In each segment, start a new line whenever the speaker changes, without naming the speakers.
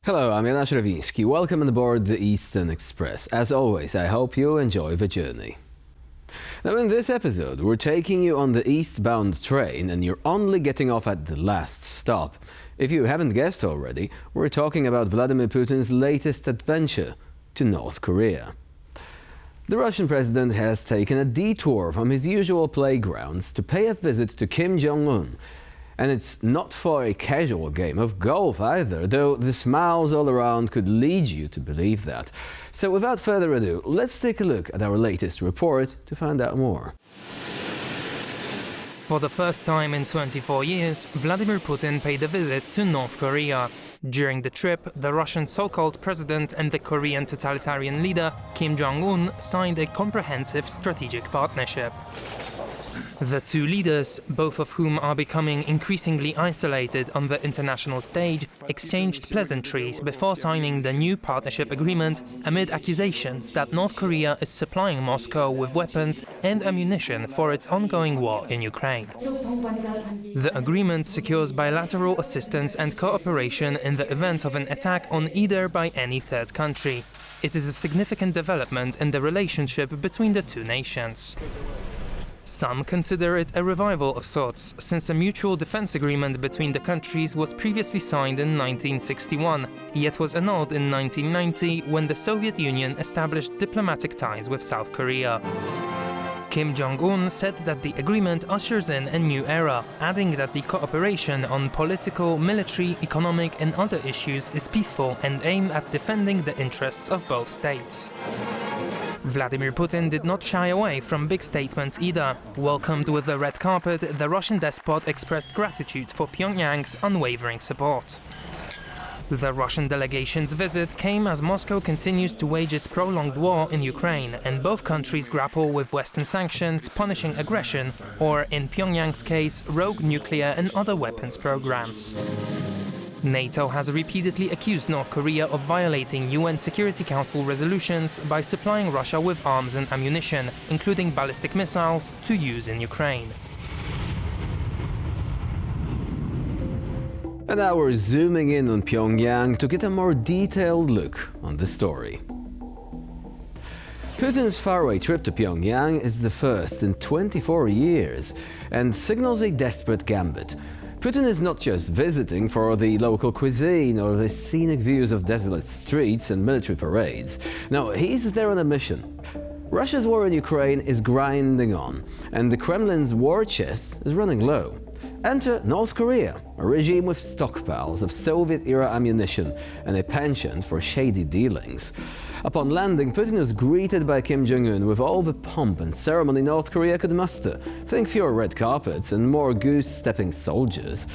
Hello, I'm Jan Szrewiński. Welcome on board the Eastern Express. As always, I hope you enjoy the journey. Now, in this episode, we're taking you on the eastbound train and you're only getting off at the last stop. If you haven't guessed already, we're talking about Vladimir Putin's latest adventure to North Korea. The Russian president has taken a detour from his usual playgrounds to pay a visit to Kim Jong-un. And it's not for a casual game of golf either, though the smiles all around could lead you to believe that. So without further ado, let's take a look at our latest report to find out more.
For the first time in 24 years, Vladimir Putin paid a visit to North Korea. During the trip, the Russian so-called president and the Korean totalitarian leader Kim Jong-un signed a comprehensive strategic partnership. The two leaders, both of whom are becoming increasingly isolated on the international stage, exchanged pleasantries before signing the new partnership agreement amid accusations that North Korea is supplying Moscow with weapons and ammunition for its ongoing war in Ukraine. The agreement secures bilateral assistance and cooperation in the event of an attack on either by any third country. It is a significant development in the relationship between the two nations. Some consider it a revival of sorts, since a mutual defense agreement between the countries was previously signed in 1961, yet was annulled in 1990 when the Soviet Union established diplomatic ties with South Korea. Kim Jong-un said that the agreement ushers in a new era, adding that the cooperation on political, military, economic and other issues is peaceful and aimed at defending the interests of both states. Vladimir Putin did not shy away from big statements either. Welcomed with the red carpet, the Russian despot expressed gratitude for Pyongyang's unwavering support. The Russian delegation's visit came as Moscow continues to wage its prolonged war in Ukraine, and both countries grapple with Western sanctions punishing aggression, or in Pyongyang's case, rogue nuclear and other weapons programs. NATO has repeatedly accused North Korea of violating UN Security Council resolutions by supplying Russia with arms and ammunition, including ballistic missiles, to use in Ukraine.
And now we're zooming in on Pyongyang to get a more detailed look on the story. Putin's faraway trip to Pyongyang is the first in 24 years and signals a desperate gambit. Putin is not just visiting for the local cuisine or the scenic views of desolate streets and military parades. No, he's there on a mission. Russia's war in Ukraine is grinding on, and the Kremlin's war chest is running low. Enter North Korea, a regime with stockpiles of Soviet-era ammunition and a penchant for shady dealings. Upon landing, Putin was greeted by Kim Jong-un with all the pomp and ceremony North Korea could muster. Think fewer red carpets and more goose-stepping soldiers.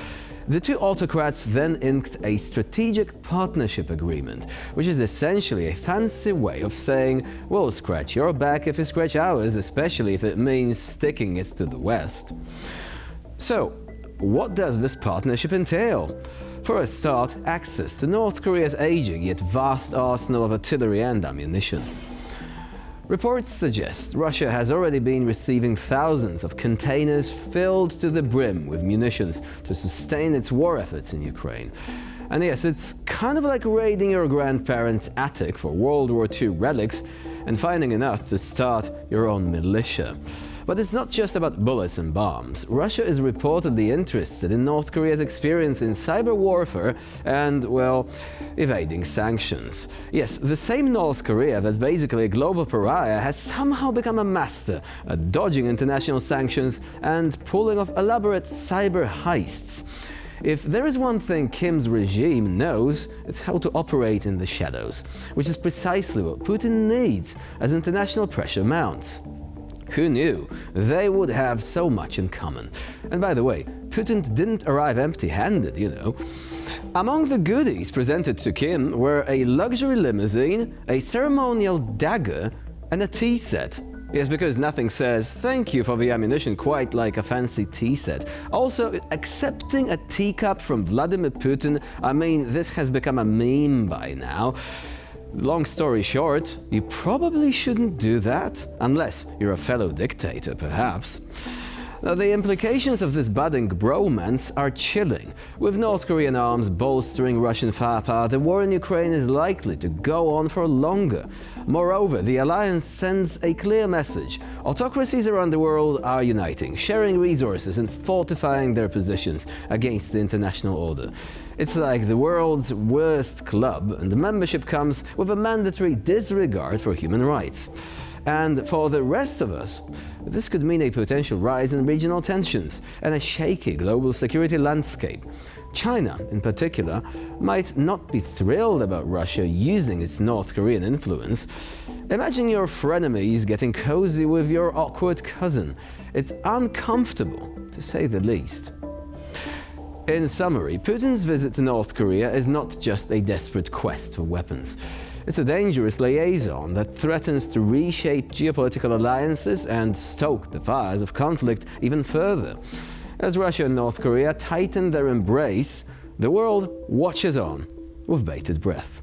The two autocrats then inked a strategic partnership agreement, which is essentially a fancy way of saying, we'll scratch your back if you scratch ours, especially if it means sticking it to the West. So, what does this partnership entail? For a start, access to North Korea's aging yet vast arsenal of artillery and ammunition. Reports suggest Russia has already been receiving thousands of containers filled to the brim with munitions to sustain its war efforts in Ukraine. And yes, it's kind of like raiding your grandparents' attic for World War II relics and finding enough to start your own militia. But it's not just about bullets and bombs. Russia is reportedly interested in North Korea's experience in cyber warfare and, well, evading sanctions. Yes, the same North Korea that's basically a global pariah has somehow become a master at dodging international sanctions and pulling off elaborate cyber heists. If there is one thing Kim's regime knows, it's how to operate in the shadows, which is precisely what Putin needs as international pressure mounts. Who knew? They would have so much in common. And by the way, Putin didn't arrive empty-handed, you know. Among the goodies presented to Kim were a luxury limousine, a ceremonial dagger, and a tea set. Yes, because nothing says thank you for the ammunition quite like a fancy tea set. Also, accepting a teacup from Vladimir Putin, I mean, this has become a meme by now. Long story short, you probably shouldn't do that, unless you're a fellow dictator, perhaps. Now, the implications of this budding bromance are chilling. With North Korean arms bolstering Russian firepower, the war in Ukraine is likely to go on for longer. Moreover, the alliance sends a clear message. Autocracies around the world are uniting, sharing resources and fortifying their positions against the international order. It's like the world's worst club, and the membership comes with a mandatory disregard for human rights. And for the rest of us, this could mean a potential rise in regional tensions and a shaky global security landscape. China, in particular, might not be thrilled about Russia using its North Korean influence. Imagine your frenemies getting cozy with your awkward cousin. It's uncomfortable, to say the least. In summary, Putin's visit to North Korea is not just a desperate quest for weapons. It's a dangerous liaison that threatens to reshape geopolitical alliances and stoke the fires of conflict even further. As Russia and North Korea tighten their embrace, the world watches on with bated breath.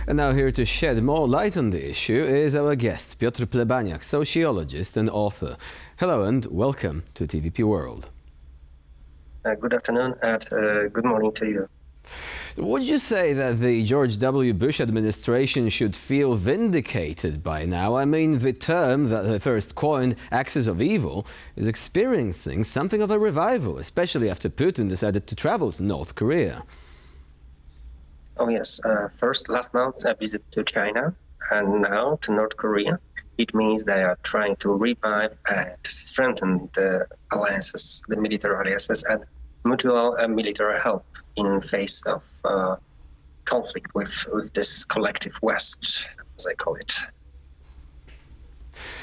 And now here to shed more light on the issue is our guest, Piotr Plebaniak, sociologist and author. Hello and welcome to TVP World.
Good afternoon and good morning to you.
Would you say that the George W. Bush administration should feel vindicated by now? I mean, the term that they first coined, axis of evil, is experiencing something of a revival, especially after Putin decided to travel to North Korea.
Oh yes, first last month a visit to China and now to North Korea. It means they are trying to revive and strengthen the alliances, the military alliances, and mutual military help in face of conflict with this collective West, as I call it.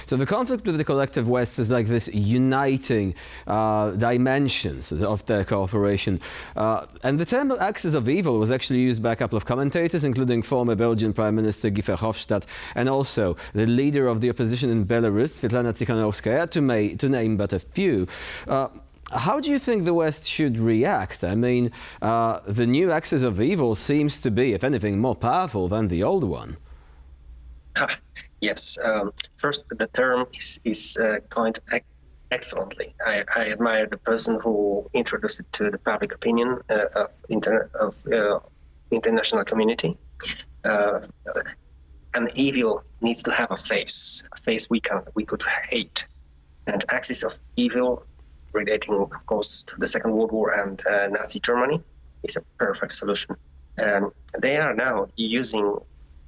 So the conflict with the collective West is like this uniting dimensions of their cooperation. And the term axis of evil was actually used by a couple of commentators, including former Belgian Prime Minister Guy Verhofstadt and also the leader of the opposition in Belarus, Svetlana Tsikhanouskaya, to name but a few. How do you think the West should react? I mean, the new axis of evil seems to be, if anything, more powerful than the old one.
Yes. First, the term is coined excellently. I admire the person who introduced it to the public opinion of international community. An evil needs to have a face we could hate. And axis of evil, relating, of course, to the Second World War and Nazi Germany, is a perfect solution. They are now using,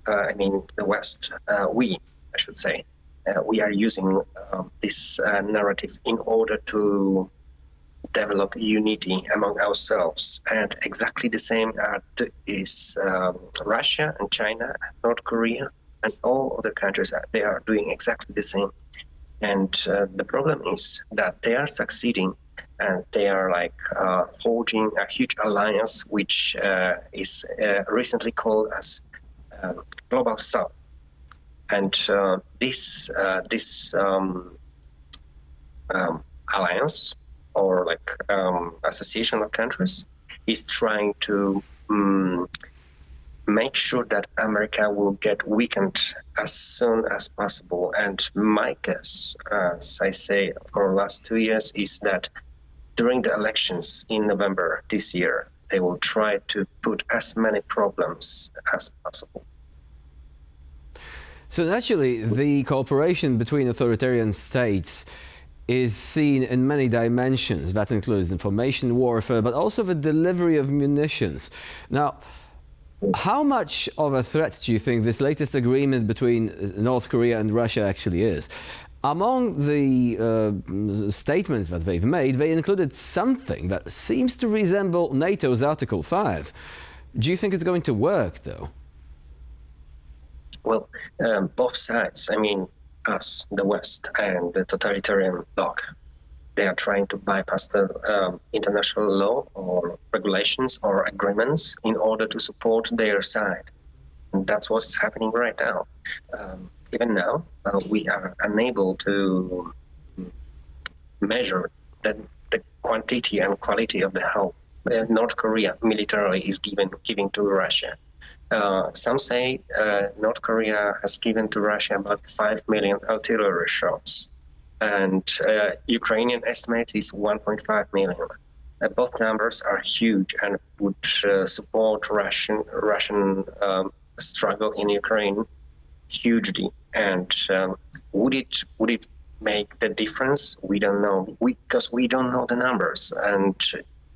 the West, I should say, we are using this narrative in order to develop unity among ourselves. And exactly the same is Russia and China and North Korea and all other countries. They are doing exactly the same. And the problem is that they are succeeding and they are forging a huge alliance, which is recently called as Global South. And this alliance or association of countries is trying to make sure that America will get weakened as soon as possible. And my guess, as I say, for the last 2 years, is that during the elections in November this year, they will try to put as many problems as possible.
So naturally, the cooperation between authoritarian states is seen in many dimensions. That includes information warfare, but also the delivery of munitions. Now, how much of a threat do you think this latest agreement between North Korea and Russia actually is? Among the statements that they've made, they included something that seems to resemble NATO's Article 5. Do you think it's going to work, though?
Well, both sides, us, the West, and the totalitarian bloc, they are trying to bypass the international law or regulations or agreements in order to support their side. And that's what is happening right now. Even now, we are unable to measure the quantity and quality of the help North Korea militarily is giving to Russia. Some say North Korea has given to Russia about 5 million artillery shots. and Ukrainian estimate is 1.5 million. Both numbers are huge and would support Russian struggle in Ukraine hugely. And would it make the difference? We don't know, because we don't know the numbers, and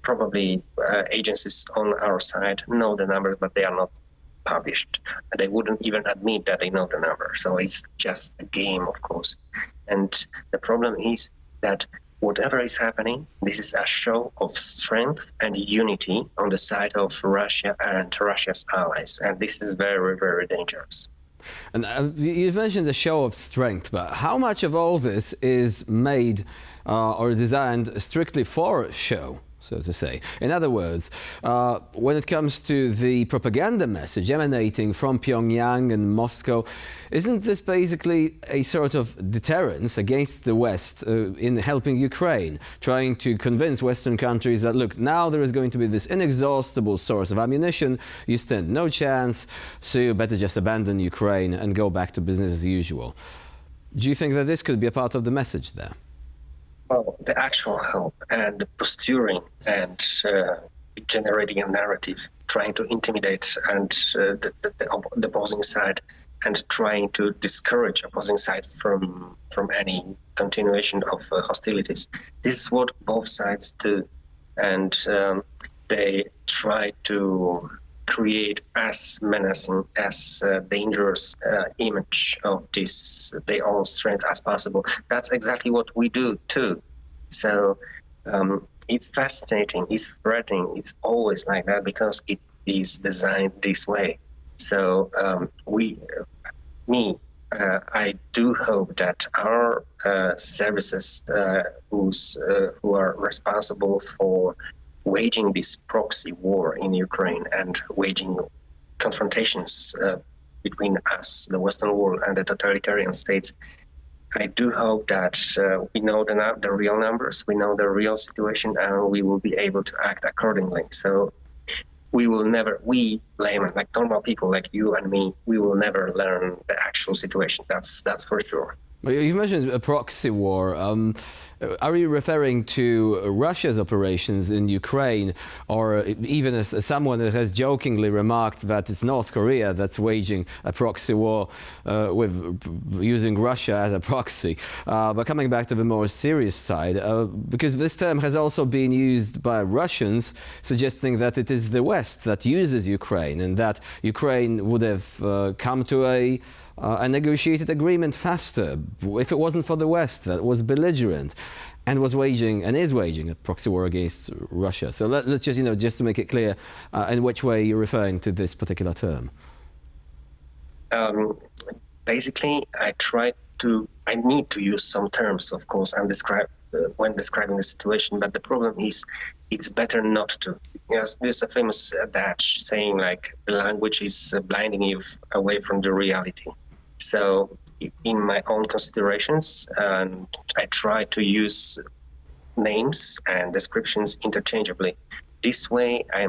probably agencies on our side know the numbers, but they are not published. They wouldn't even admit that they know the number. So it's just a game, of course. And the problem is that whatever is happening, this is a show of strength and unity on the side of Russia and Russia's allies. And this is very, very dangerous.
And you've mentioned the show of strength, but how much of all this is made or designed strictly for show, so to say? In other words, when it comes to the propaganda message emanating from Pyongyang and Moscow, isn't this basically a sort of deterrence against the West in helping Ukraine, trying to convince Western countries that, look, now there is going to be this inexhaustible source of ammunition, you stand no chance, so you better just abandon Ukraine and go back to business as usual? Do you think that this could be a part of the message there?
Well, the actual help and the posturing and generating a narrative, trying to intimidate and the opposing side, and trying to discourage opposing side from any continuation of hostilities. This is what both sides do, and they try to create as menacing, as dangerous image of this their own strength as possible. That's exactly what we do too. So it's fascinating, it's threatening, it's always like that because it is designed this way. So I do hope that our services who are responsible for waging this proxy war in Ukraine and waging confrontations between us, the Western world, and the totalitarian states, I do hope that we know the real numbers, we know the real situation, and we will be able to act accordingly. So we laymen, like normal people like you and me, we will never learn the actual situation. That's for sure.
You mentioned a proxy war. Are you referring to Russia's operations in Ukraine, or even as someone that has jokingly remarked that it's North Korea that's waging a proxy war with using Russia as a proxy? But coming back to the more serious side, because this term has also been used by Russians, suggesting that it is the West that uses Ukraine, and that Ukraine would have come to a negotiated agreement faster if it wasn't for the West that was belligerent and was waging and is waging a proxy war against Russia. So let's just, just to make it clear in which way you're referring to this particular term.
Basically, I need to use some terms, of course, and when describing the situation, but the problem is it's better not to. Yes, there's a famous adage saying like the language is blinding you away from the reality. So in my own considerations, I try to use names and descriptions interchangeably. This way, I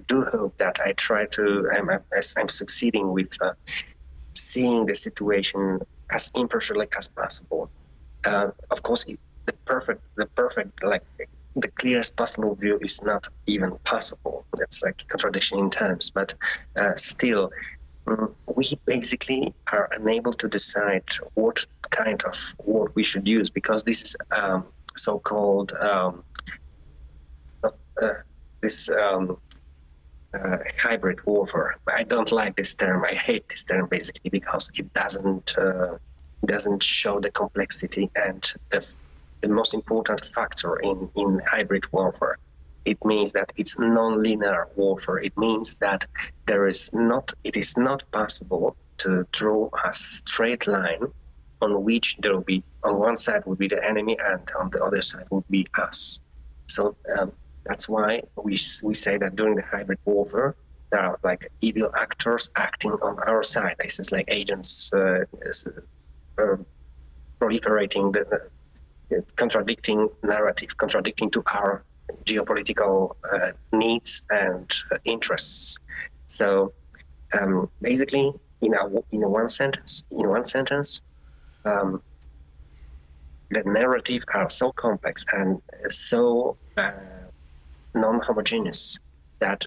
do hope that I'm succeeding with seeing the situation as impartially as possible. Of course, the perfect, like the clearest possible view is not even possible. That's like a contradiction in terms, but still, we basically are unable to decide what kind of word we should use, because this is so-called hybrid warfare. I don't like this term. I hate this term basically because it doesn't show the complexity and the most important factor in hybrid warfare. It means that it's non-linear warfare. It means that it is not possible to draw a straight line on which there will be, on one side would be the enemy and on the other side would be us. So that's why we say that during the hybrid warfare, there are like evil actors acting on our side. This is like agents proliferating contradicting narrative, contradicting to our geopolitical needs and interests. So basically, in one sentence, the narrative are so complex and so non-homogeneous that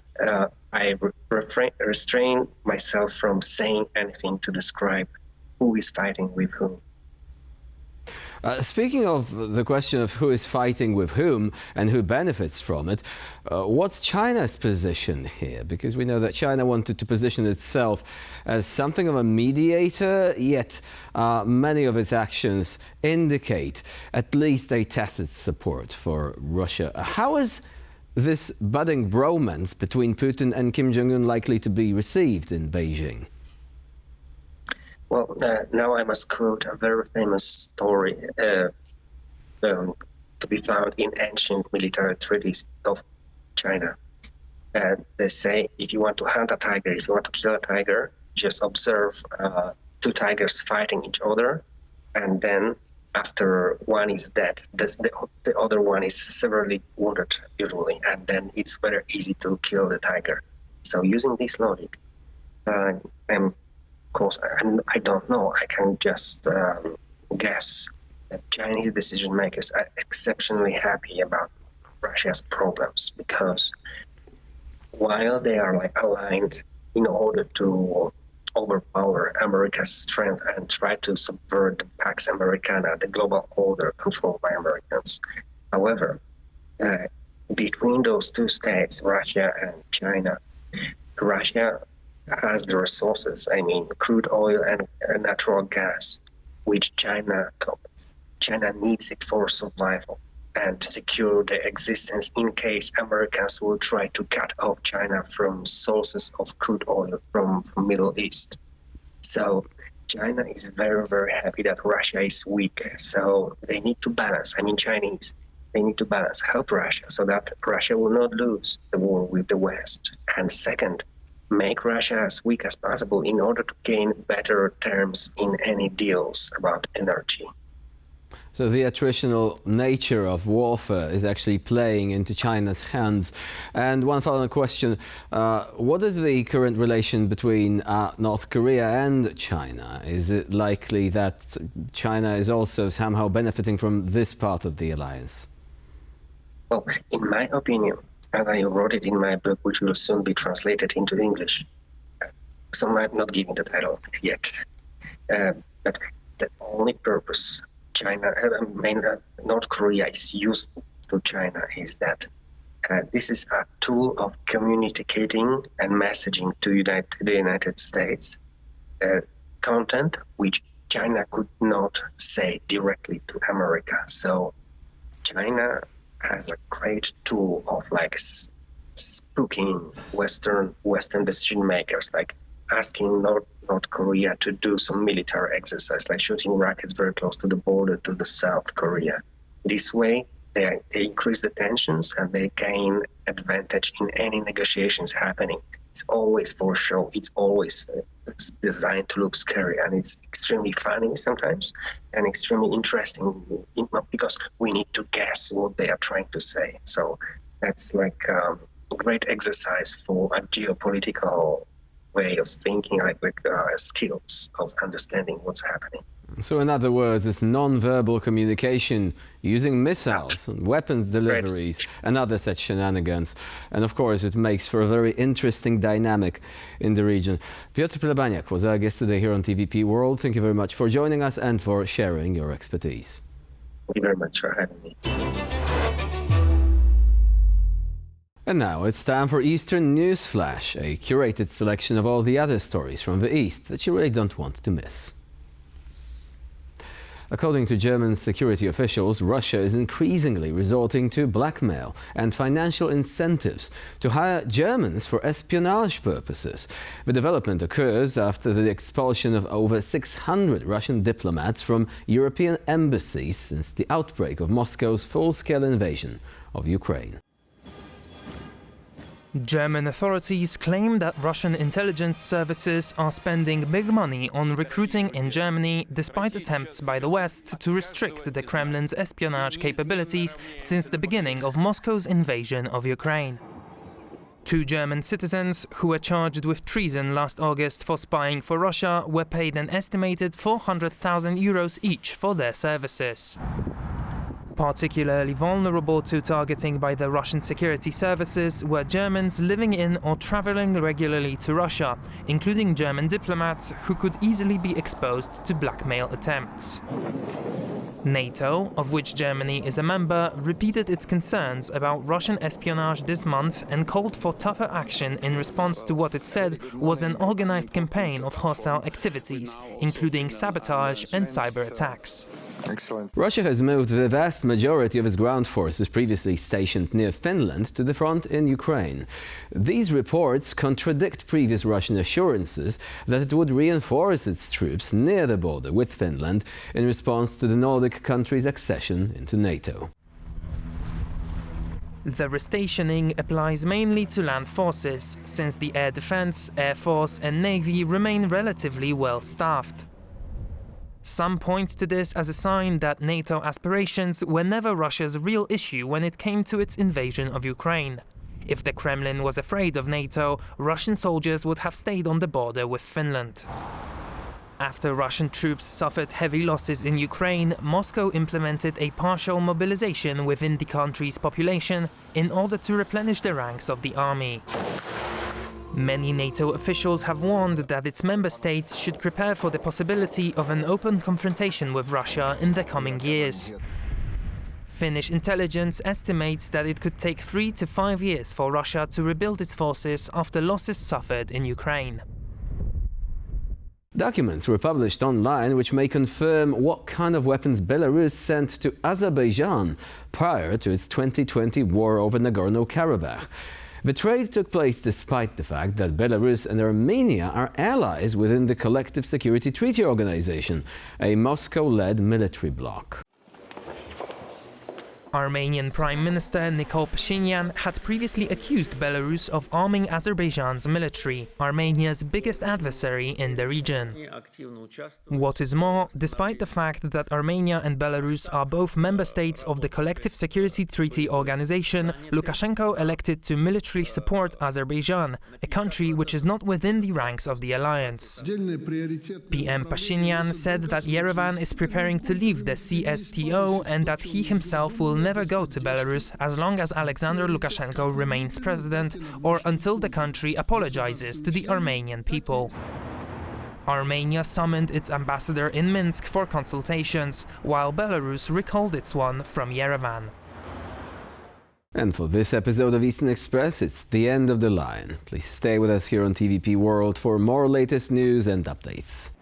I restrain myself from saying anything to describe who is fighting with whom.
Speaking of the question of who is fighting with whom and who benefits from it, what's China's position here? Because we know that China wanted to position itself as something of a mediator, yet many of its actions indicate at least a tacit support for Russia. How is this budding bromance between Putin and Kim Jong-un likely to be received in Beijing?
Well, now I must quote a very famous story to be found in ancient military treaties of China. They say if you want to hunt a tiger, if you want to kill a tiger, just observe two tigers fighting each other, and then after one is dead, the other one is severely wounded usually, and then it's very easy to kill the tiger. So using this logic, of course, I don't know. I can just guess that Chinese decision makers are exceptionally happy about Russia's problems, because while they are aligned in order to overpower America's strength and try to subvert the Pax Americana, the global order controlled by Americans. However, between those two states, Russia and China, Russia has the resources, crude oil and natural gas, which China covers. China needs it for survival and to secure their existence in case Americans will try to cut off China from sources of crude oil from Middle East. So China is very, very happy that Russia is weak. So they need to balance, Chinese, they need to balance, help Russia so that Russia will not lose the war with the West. And second, make Russia as weak as possible in order to gain better terms in any deals about energy.
So the attritional nature of warfare is actually playing into China's hands. And one final question, what is the current relation between North Korea and China? Is it likely that China is also somehow benefiting from this part of the alliance?
Well, in my opinion, and I wrote it in my book, which will soon be translated into English, so I'm not giving the title yet, but the only purpose North Korea is useful to China is that this is a tool of communicating and messaging to the United States content which China could not say directly to America. So China has a great tool of spooking Western decision makers, like asking North Korea to do some military exercise, like shooting rockets very close to the border to the South Korea. This way, they increase the tensions and they gain advantage in any negotiations happening. It's always for show. It's always designed to look scary, and it's extremely funny sometimes and extremely interesting because we need to guess what they are trying to say. So that's a great exercise for a geopolitical way of thinking, skills of understanding what's happening.
So in other words, it's non-verbal communication using missiles and weapons deliveries and other such shenanigans. And of course, it makes for a very interesting dynamic in the region. Piotr Plebaniak was our guest today here on TVP World. Thank you very much for joining us and for sharing your expertise.
Thank you very much for having me.
And now it's time for Eastern News Flash, a curated selection of all the other stories from the East that you really don't want to miss. According to German security officials, Russia is increasingly resorting to blackmail and financial incentives to hire Germans for espionage purposes. The development occurs after the expulsion of over 600 Russian diplomats from European embassies since the outbreak of Moscow's full-scale invasion of Ukraine.
German authorities claim that Russian intelligence services are spending big money on recruiting in Germany, despite attempts by the West to restrict the Kremlin's espionage capabilities since the beginning of Moscow's invasion of Ukraine. Two German citizens who were charged with treason last August for spying for Russia were paid an estimated 400,000 euros each for their services. Particularly vulnerable to targeting by the Russian security services were Germans living in or traveling regularly to Russia, including German diplomats who could easily be exposed to blackmail attempts. NATO, of which Germany is a member, repeated its concerns about Russian espionage this month and called for tougher action in response to what it said was an organized campaign of hostile activities, including sabotage and cyber attacks.
Excellent.
Russia has moved the vast majority of its ground forces previously stationed near Finland to the front in Ukraine. These reports contradict previous Russian assurances that it would reinforce its troops near the border with Finland in response to the Nordic country's accession into NATO.
The restationing applies mainly to land forces, since the air defense, air force and navy remain relatively well staffed. Some point to this as a sign that NATO aspirations were never Russia's real issue when it came to its invasion of Ukraine. If the Kremlin was afraid of NATO, Russian soldiers would have stayed on the border with Finland. After Russian troops suffered heavy losses in Ukraine, Moscow implemented a partial mobilization within the country's population in order to replenish the ranks of the army. Many NATO officials have warned that its member states should prepare for the possibility of an open confrontation with Russia in the coming years. Finnish intelligence estimates that it could take 3 to 5 years for Russia to rebuild its forces after losses suffered in Ukraine.
Documents were published online which may confirm what kind of weapons Belarus sent to Azerbaijan prior to its 2020 war over Nagorno-Karabakh. The trade took place despite the fact that Belarus and Armenia are allies within the Collective Security Treaty Organization, a Moscow-led military bloc.
Armenian Prime Minister Nikol Pashinyan had previously accused Belarus of arming Azerbaijan's military, Armenia's biggest adversary in the region. What is more, despite the fact that Armenia and Belarus are both member states of the Collective Security Treaty Organization, Lukashenko elected to militarily support Azerbaijan, a country which is not within the ranks of the alliance. PM Pashinyan said that Yerevan is preparing to leave the CSTO and that he himself will never go to Belarus as long as Alexander Lukashenko remains president or until the country apologizes to the Armenian people. Armenia summoned its ambassador in Minsk for consultations, while Belarus recalled its one from Yerevan.
And for this episode of Eastern Express, it's the end of the line. Please stay with us here on TVP World for more latest news and updates.